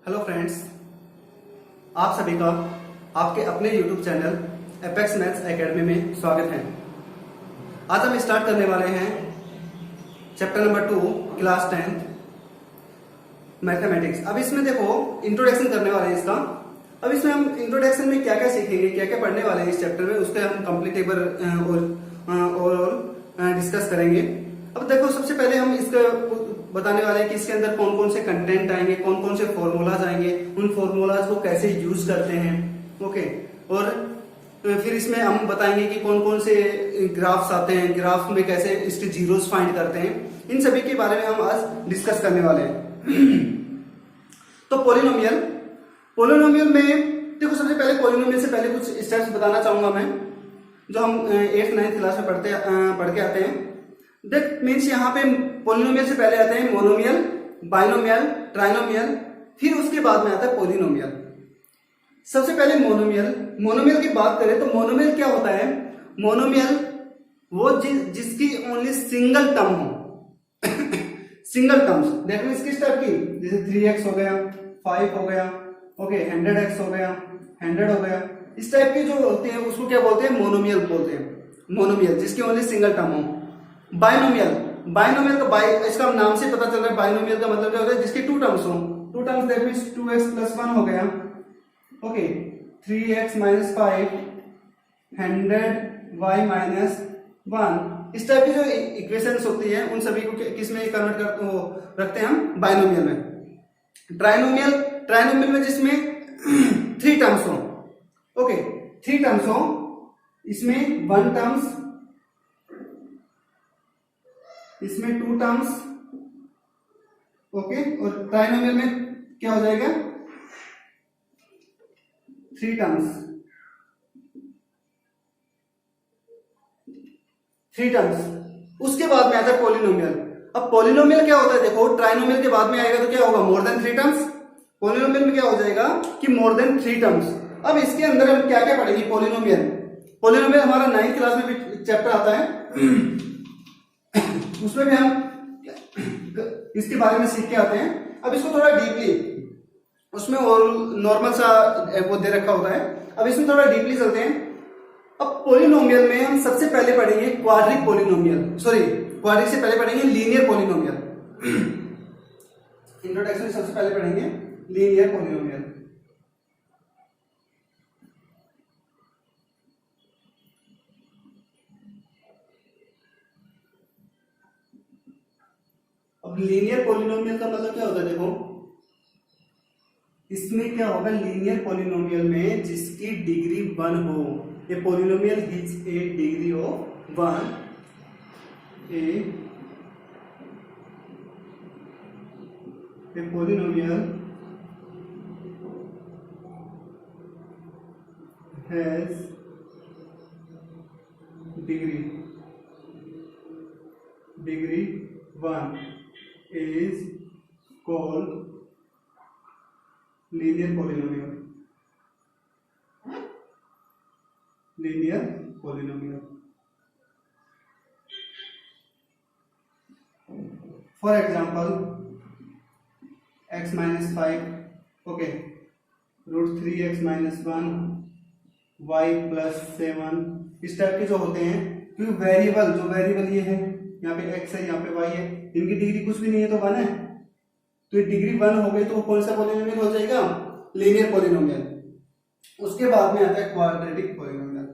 Hello friends, आप सभी का आपके अपने YouTube channel apex maths academy में स्वागत है। आज हम स्टार्ट करने वाले हैं chapter number 2 class 10th mathematics. अब इसमें देखो इंट्रोडक्शन करने वाले हैं इसका। अब इसमें हम इंट्रोडक्शन में क्या क्या सीखेंगे, क्या क्या पढ़ने वाले हैं इस चैप्टर में, उसके हम कंप्लीटेबल और डिस्कस करेंगे। अब देखो सबसे पहले हम इसका बताने वाले हैं कि इसके अंदर कौन कौन से कंटेंट आएंगे, कौन कौन से फॉर्मूलाज आएंगे, उन फॉर्मूलाज को कैसे यूज करते हैं। ओके, और फिर इसमें हम बताएंगे कि कौन कौन से ग्राफ्स आते हैं, ग्राफ में कैसे इसके जीरोस फाइंड करते हैं। इन सभी के बारे में हम आज डिस्कस करने वाले हैं। तो पोलिनोमियल में देखो सबसे पहले पोलिनोमियल से पहले कुछ स्टेप्स बताना चाहूंगा मैं, जो हम 8th 9th क्लास में पढ़ के आते हैं। देख मीन्स यहाँ पे पोलिनोमियल से पहले आते हैं मोनोमियल, बाइनोमियल, ट्राइनोमियल, फिर उसके बाद में आता है पोलिनोमियल। सबसे पहले मोनोमियल की बात करें तो मोनोमियल क्या होता है? मोनोमियल वो जिसकी ओनली सिंगल टर्म हो सिंगल टर्म्स। देखो इसकी स्टेप की, जैसे 3x हो गया, 5 हो गया, ओके 100x हो गया, 100 हो गया। इस टाइप की जो होते हैं उसको क्या बोलते हैं? मोनोमियल बोलते हैं। मोनोमियल जिसकी ओनली सिंगल टर्म हो। बाइनोमियल का इसका नाम से पता चल रहा है, बाइनोमियल का मतलब क्या होता है? जिसके टू टर्म्स हो। Two terms that means 2x + 1 हो गया, ओके 3x - 5, 100y - 1। इस टाइप की जो इक्वेशंस होती है उन सभी को किस में कन्वर्ट करते हो रखते हैं हम? बाइनोमियल में। ट्राइनोमियल में जिसमें 3 टर्म्स हो, ओके 3 टर्म्स हो, इसमें 1 टर्म्स, इसमें 2 टर्म्स, ओके। और ट्राइनोमियल में क्या हो जाएगा? 3 टर्म्स, 3 टर्म्स। उसके बाद में आता है पोलिनोमियल। अब पोलिनोमियल क्या होता है? देखो ट्राइनोमियल के बाद में आएगा तो क्या होगा? More than 3 terms. पोलिनोमियल में क्या हो जाएगा कि मोर देन 3 टर्म्स। अब इसके अंदर हम क्या क्या पढ़ेंगे? पोलिनोमियल हमारा 9th क्लास में भी चैप्टर आता है, उसमें भी हम इसके बारे में सीख के आते हैं। अब इसको थोड़ा डीपली, उसमें और नॉर्मल सा वो दे रखा होता है, अब इसमें थोड़ा डीपली चलते हैं। अब पोलिनोमियल में हम सबसे पहले पढ़ेंगे क्वाड्रिक पोलिनोमियल, सॉरी क्वाड्रिक से पहले पढ़ेंगे लीनियर पोलिनोमियल। इंट्रोडक्शन सबसे पहले पढ़ेंगे लीनियर पोलिनोमियल। अब लीनियर पोलिनोमियल का मतलब क्या होता है? देखो इसमें क्या होगा? लीनियर पोलिनोमियल में जिसकी डिग्री 1 हो, a polynomial his a degree of 1, a polynomial has degree 1 is called linear polynomial. For example, x - 5, okay, √3x - 1, y + 7। इस टाइप के जो होते हैं, क्योंकि वेरिएबल ये है, यहाँ पे x है, यहाँ पे y है, इनकी डिग्री कुछ भी नहीं है तो 1 है, तो ये डिग्री 1 हो गई तो कौन सा पोलिनोमियल हो जाएगा? Linear polynomial. उसके बाद में आता है क्वाड्रेटिक पोलिनोमियल।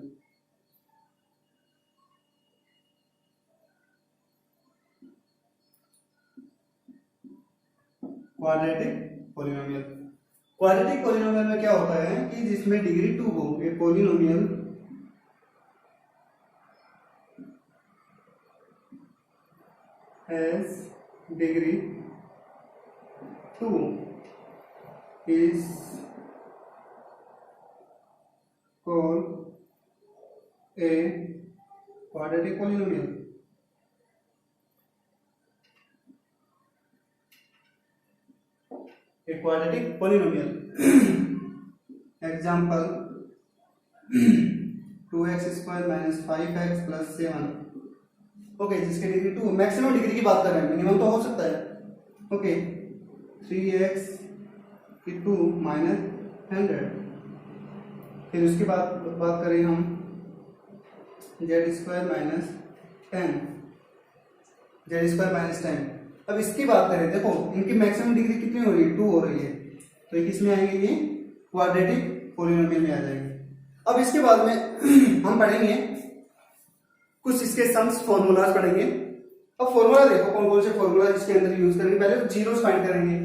क्वाड्रेटिक पोलिनोमियल में क्या होता है कि जिसमें डिग्री 2 हो, a polynomial has degree 2 is called a quadratic polynomial. Example 2x² - 5x + 7, okay जिसके डिग्री 2, मैक्सिमम डिग्री की बात कर रहे हैं, मिनिमम तो हो सकता है। ओके 3x कि 2 माइनस 100। फिर उसके बाद बात करें हम z² माइनस 10, z² माइनस 10। अब इसकी बात करें, देखो इनकी मैक्सिमम डिग्री कितनी हो रही है, 2 हो रही है, तो ये किस में आएंगे, ये क्वाड्रेटिक पोलिनोमियल में आ जाएंगे। अब इसके बाद में हम पढ़ेंगे कुछ इसके सम्स फॉर्मूलाज पढ़ेंगे। अब फॉर्मूला देखो कौन कौन से फॉर्मूला इसके अंदर यूज करेंगे। पहले तो जीरोस फाइंड करेंगे।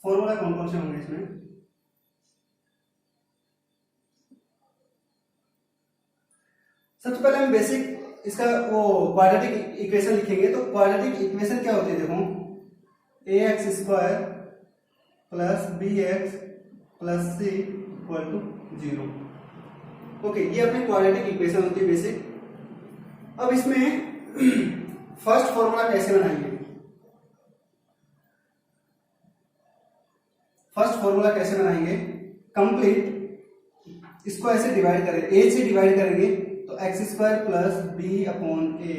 फॉर्मूला कौन कौन से होंगे इसमें, सबसे पहले हम बेसिक इसका वो क्वाड्रेटिक इक्वेशन लिखेंगे। तो क्वाड्रेटिक इक्वेशन क्या होती है, देखो ax² plus bx plus c equal to 0। Okay, ये अपनी क्वाड्रेटिक इक्वेशन होती है बेसिक। अब इसमें फर्स्ट फॉर्मूला कैसे बनाएंगे, फर्स्ट फॉर्मूला कैसे बनाएंगे, कंप्लीट इसको ऐसे डिवाइड करें, a से डिवाइड करेंगे तो x² plus b upon a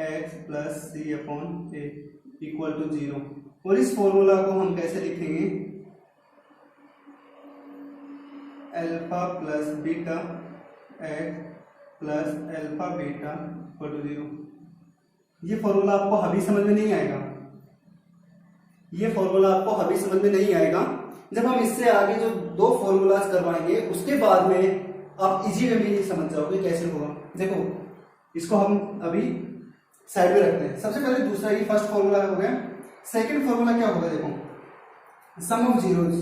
x plus c upon a equal to 0। और इस फॉर्मूला को हम कैसे लिखेंगे, alpha plus beta x plus alpha beta equal to 0। ये फॉर्मूला आपको अभी समझ में नहीं आएगा, ये फॉर्मूला आपको अभी समझ में नहीं आएगा। जब हम इससे आगे जो दो फॉर्मूलाज करवाएंगे उसके बाद में आप इजी वे में ये समझ जाओगे कैसे होगा। देखो इसको हम अभी साइड में रखते हैं। सबसे पहले दूसरा, ये फर्स्ट फॉर्मूला हो गया। सेकंड फॉर्मूला क्या होगा, देखो sum of zeros,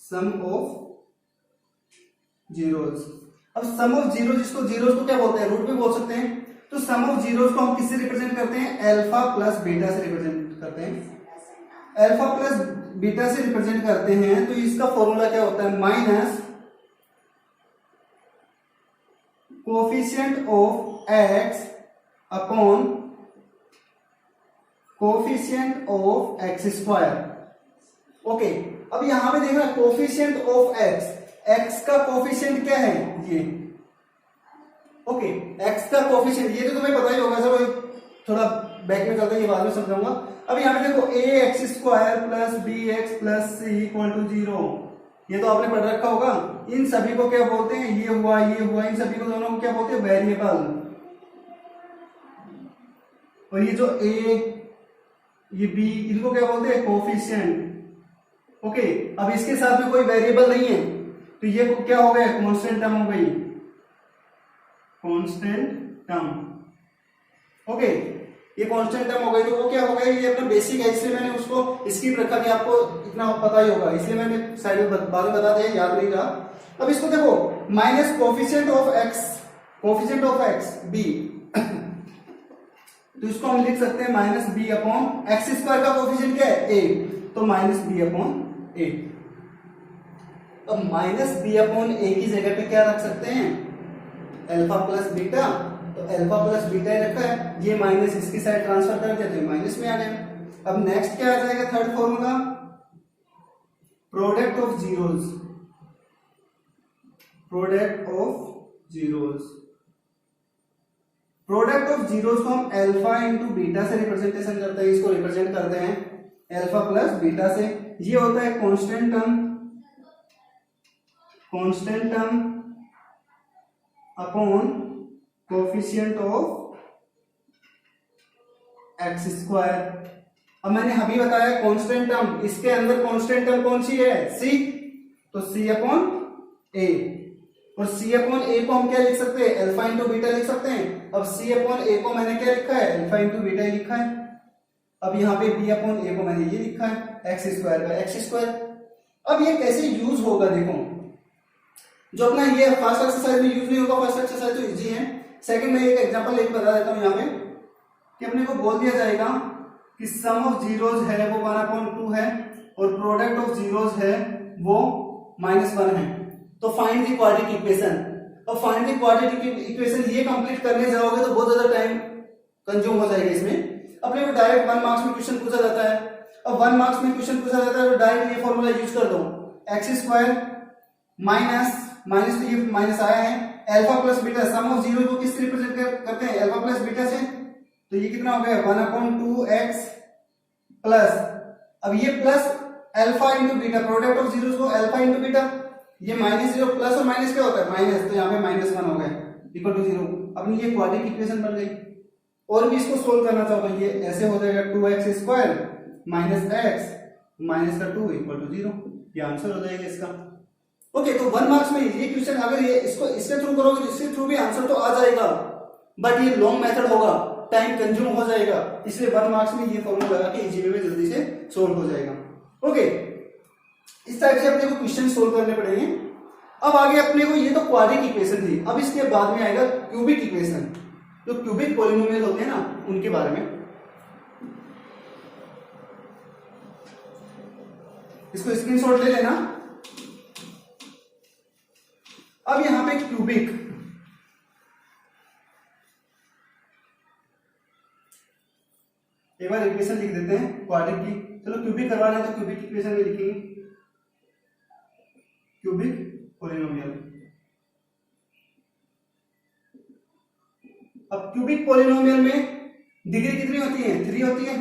sum of zeros. अब सम ऑफ जीरोज, इसको जीरोज को क्या बोलते हैं, रूट भी बोल सकते हैं। तो सम ऑफ जीरोज को हम किससे रिप्रेजेंट करते हैं, अल्फा प्लस बीटा से रिप्रेजेंट करते हैं। अल्फा प्लस बीटा से रिप्रेजेंट करते हैं तो इसका फॉर्मूला क्या होता है, minus coefficient of x upon coefficient of x²। Okay, अब यहां पे देखना कोफिशिएंट ऑफ x का कोफिशिएंट क्या है, ये ओके, x का कोफिशिएंट ये तो तुम्हें पता ही होगा। चलो थोड़ा बैक में चलते हैं, ये बाद में समझाऊंगा। अब यहां पे देखो ax² plus bx plus c equal to 0, ये तो आपने पढ़ रखा होगा। इन सभी को क्या बोलते हैं, ये हुआ, इन सभी को दोनों को क्या बोलते हैं, वेरिएबल। और ये जो a ये b, इनको क्या बोलते हैं, कोफिशिएंट। ओके, अब इसके साथ में कोई वेरिएबल नहीं है तो ये क्या हो गया, कांस्टेंट टर्म हो गई, कांस्टेंट टर्म। ओके, ये कांस्टेंट टर्म हो गई तो वो क्या हो गया, ये अपना बेसिक है, इसलिए मैंने उसको स्किप रखा कि आपको इतना पता ही होगा, इसलिए मैंने साइड में बाद में बता दिया, याद नहीं रहा। अब इसको देखो minus coefficient of x b, तो इसको हम लिख सकते हैं माइनस b अपॉन x² का कोफिशिएंट क्या है, a, तो माइनस b अपॉन a। अब माइनस b अपॉन a की जगह पे क्या रख सकते हैं, अल्फा प्लस बीटा, तो अल्फा प्लस बीटा ही रखा है, ये माइनस इसकी साइड ट्रांसफर कर दिया तो माइनस में आ गया। अब नेक्स्ट क्या आ जाएगा, third formula, product of zeros, product of zeros. Product of zeros को हम अल्फा इंटू बीटा से रिप्रेजेंटेशन करते हैं, इसको रिप्रेजेंट करते हैं अल्फा प्लस बीटा से। ये होता है constant term upon coefficient of x²। अब मैंने अभी बताया कांस्टेंट टर्म, इसके अंदर कांस्टेंट टर्म कौन सी है, c, तो c अपॉन a, और c अपॉन a को हम क्या लिख सकते हैं, अल्फा इंटू बीटा लिख सकते हैं। अब c अपॉन a को मैंने क्या लिखा है, अल्फा इंटू बीटा ही लिखा है। अब यहाँ पे b अपॉन a को मैंने ये लिखा है, x² का x²। अब ये कैसे यूज होगा, देखो जो अपना ये फर्स्ट एक्सरसाइज में यूज नहीं होगा, फर्स्ट एक्सरसाइज तो इजी है। सेकंड में एक एग्जांपल लेके बता देता हूं यहाँ पे कि अपने को बोल दिया जाएगा कि सम ऑफ जीरोज है वो 1/2 है और प्रोडक्ट ऑफ जीरोज है वो -1 है। तो फाइंड द क्वाड्रेटिक इक्वेशन। अब फाइंड द क्वाड्रेटिक इक्वेशन ये कंप्लीट करने जाओगे तो बहुत ज्यादा टाइम कंज्यूम हो जाएगा इसमें। अपने को डायरेक्ट 1 मार्क्स में क्वेश्चन पूछा जाता है अब 1 मार्क्स में क्वेश्चन पूछा जाता है तो डायरेक्ट ये फॉर्मूला यूज कर दो, एक्स स्क्वायर माइनस माइनस, तो ये माइनस आया है, alpha plus beta, sum of zero को किससे रिप्रेजेंट करते हैं, अल्फा प्लस बीटा से, तो ये कितना हो गया 1/2x प्लस, अब ये plus alpha into beta, product of zeros को अल्फा इंटू बीटा, ये माइनस जीरो, प्लस और माइनस क्या होता है माइनस, तो यहाँ पे -1 हो गया इक्वल टू 0। अपनी ये क्वाड्रेटिक इक्वेशन बन गई। और भी इसको सोल्व करना चाहो तो ये ऐसे हो जाएगा 2x square minus x minus का 2 इक्वल टू 0, ये आंसर हो जाएगा इसका। ओके, तो 1 मार्क्स में ये क्वेश्चन अगर ये इसको इसके थ्रू करोगे तो इसके थ्रू भी आंसर तो आ जाएगा, बट ये लॉन्ग मेथड होगा, टाइम कंज्यूम हो जाएगा, इसलिए 1 मार्क्स में ये फॉर्मूला लगा के इजी वे में जल्दी से सोल्व हो जाएगा। ओके, इस टाइप से अपने को क्वेश्चन सोल्व करने पड़ेंगे। अब आगे अपने को, ये तो क्वाड्रेटिक इक्वेशन थी, अब इसके बाद में आएगा क्यूबिक इक्वेशन, जो क्यूबिक पॉलिनोमियल होते हैं ना उनके बारे में। इसको स्क्रीनशॉट ले लेना। अब यहां पे क्यूबिक, एक बार इक्वेशन लिख देते हैं क्वाड्रेटिक की, चलो क्यूबिक करवा रहे हैं तो क्यूबिक इक्वेशन में लिखेंगे क्यूबिक पॉलिनोमियल। अब क्यूबिक पॉलिनोमियल में डिग्री कितनी होती है, 3 होती है,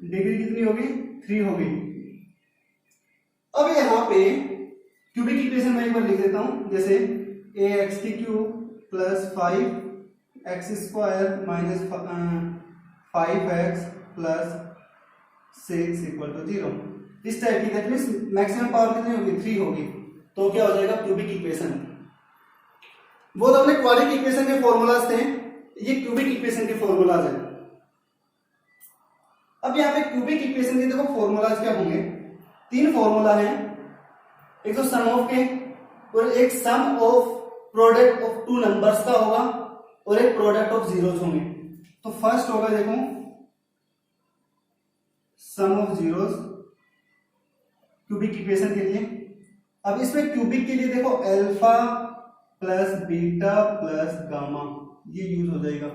डिग्री कितनी होगी 3 होगी। अब यहां पे क्यूबिक इक्वेशन में एक बार लिख देता हूं, जैसे ax की cube plus 5x square minus 5x plus 6 equal to 0, इस टाइप की। दैट मींस मैक्सिमम पावर कितनी होगी 3 होगी, तो क्या हो जाएगा क्यूबिक इक्वेशन। वो तो अपने क्वाड्रेटिक इक्वेशन के फॉर्मूलाज थे, ये क्यूबिक इक्वेशन के फॉर्मूलाज हैं। अब यहाँ पे क्यूबिक इक्वेशन के देखो फॉर्मूलाज क्या होंगे, 3 फॉर्मूला हैं, एक तो सम ऑफ के, और एक सम ऑफ प्रोडक्ट ऑफ 2 नंबर्स का होगा, और एक प्रोडक्ट ऑफ जीरोस होंगे। तो फर्स्ट होगा देखो sum of zeros cubic equation के लिए। अब इसमें क्यूबिक के लिए देखो alpha plus beta plus gamma, ये यूज हो जाएगा।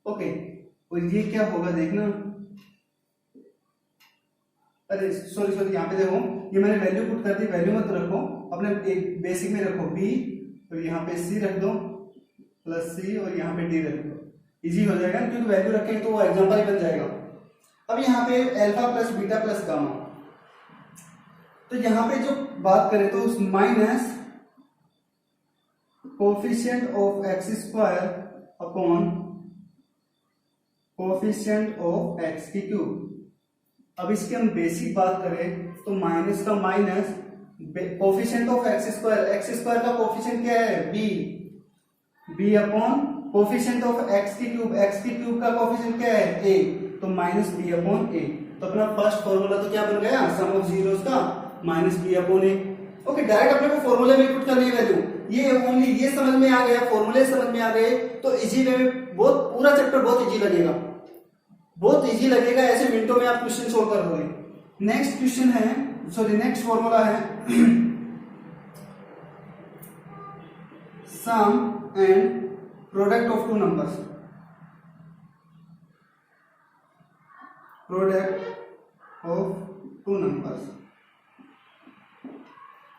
ओके, और ये क्या होगा देखना, अरे सॉरी यहाँ पे देखो ये मैंने वैल्यू पुट कर दी, वैल्यू मत रखो, अपने एक बेसिक में रखो b, और यहाँ पे c रख दो प्लस c, और यहाँ पे d रख दो, इजी हो जाएगा क्योंकि वैल्यू रखेंगे तो वो एग्जांपल ही बन जाएगा। अब यहाँ पे alpha plus beta plus gamma, तो यहाँ पे जो बात करें तो minus coefficient of x square upon coefficient of x की क्यूब। अब इसकी हम बेसिक बात करें तो माइनस का minus coefficient of x square का कोफिशिएंट क्या है b upon coefficient of x की क्यूब का कोफिशिएंट क्या है a, तो माइनस b अपॉन a। तो अपना फर्स्ट फॉर्मूला तो क्या बन गया सम ऑफ जीरोस का minus b upon a। Okay, direct अपने को फॉर्मूले में पुट करने की वैल्यू, ये ओनली ये समझ में आ गया, फॉर्मूले समझ में आ गए तो इजी वे में बहुत पूरा चैप्टर बहुत इजी लगेगा, बहुत इजी लगेगा, ऐसे मिनटों में आप क्वेश्चन सोल्व कर दोगे। नेक्स्ट क्वेश्चन है, सॉरी नेक्स्ट फॉर्मूला है sum and product of 2 numbers, product of 2 numbers.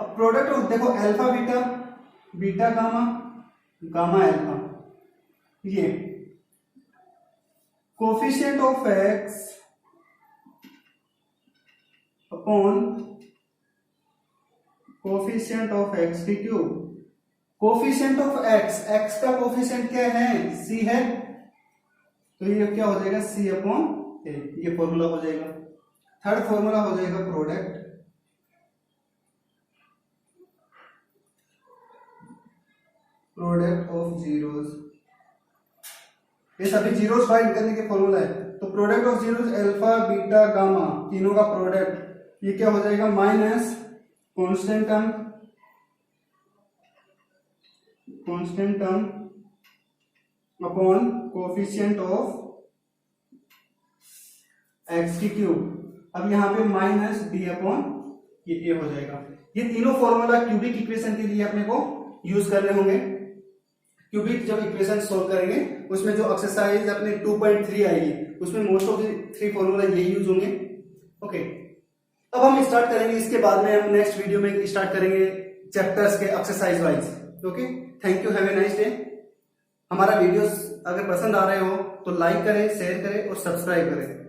अब प्रोडक्ट ऑफ देखो alpha beta, beta gamma, gamma alpha, ये coefficient of x upon coefficient of x की cube. Coefficient of x, x का coefficient क्या है c है, तो ये क्या हो जाएगा c अपॉन a, ये फॉर्मूला हो जाएगा। थर्ड फॉर्मूला हो जाएगा प्रोडक्ट ऑफ जीरोस, ये सभी जीरोस फाइंड करने के फॉर्मूला है। तो product of zeros alpha beta gamma तीनों का प्रोडक्ट, ये क्या हो जाएगा minus constant term upon coefficient of x की क्यूब। अब यहाँ पे माइनस b अपॉन ये a हो जाएगा। ये तीनों फॉर्मूला क्यूबिक इक्वेशन के लिए अपने को यूज करने होंगे। क्यूबिक जब इक्वेशन सोल्व करेंगे उसमें जो एक्सरसाइज अपने 2.3 आएगी उसमें मोस्ट ऑफ द 3 फॉर्मूला यही यूज होंगे। ओके, अब हम स्टार्ट करेंगे, इसके बाद में हम नेक्स्ट वीडियो में स्टार्ट करेंगे चैप्टर्स के exercise wise. Okay, thank you, have a nice day. हमारा वीडियोस अगर पसंद आ रहे हो तो लाइक करें, शेयर करें और सब्सक्राइब करें।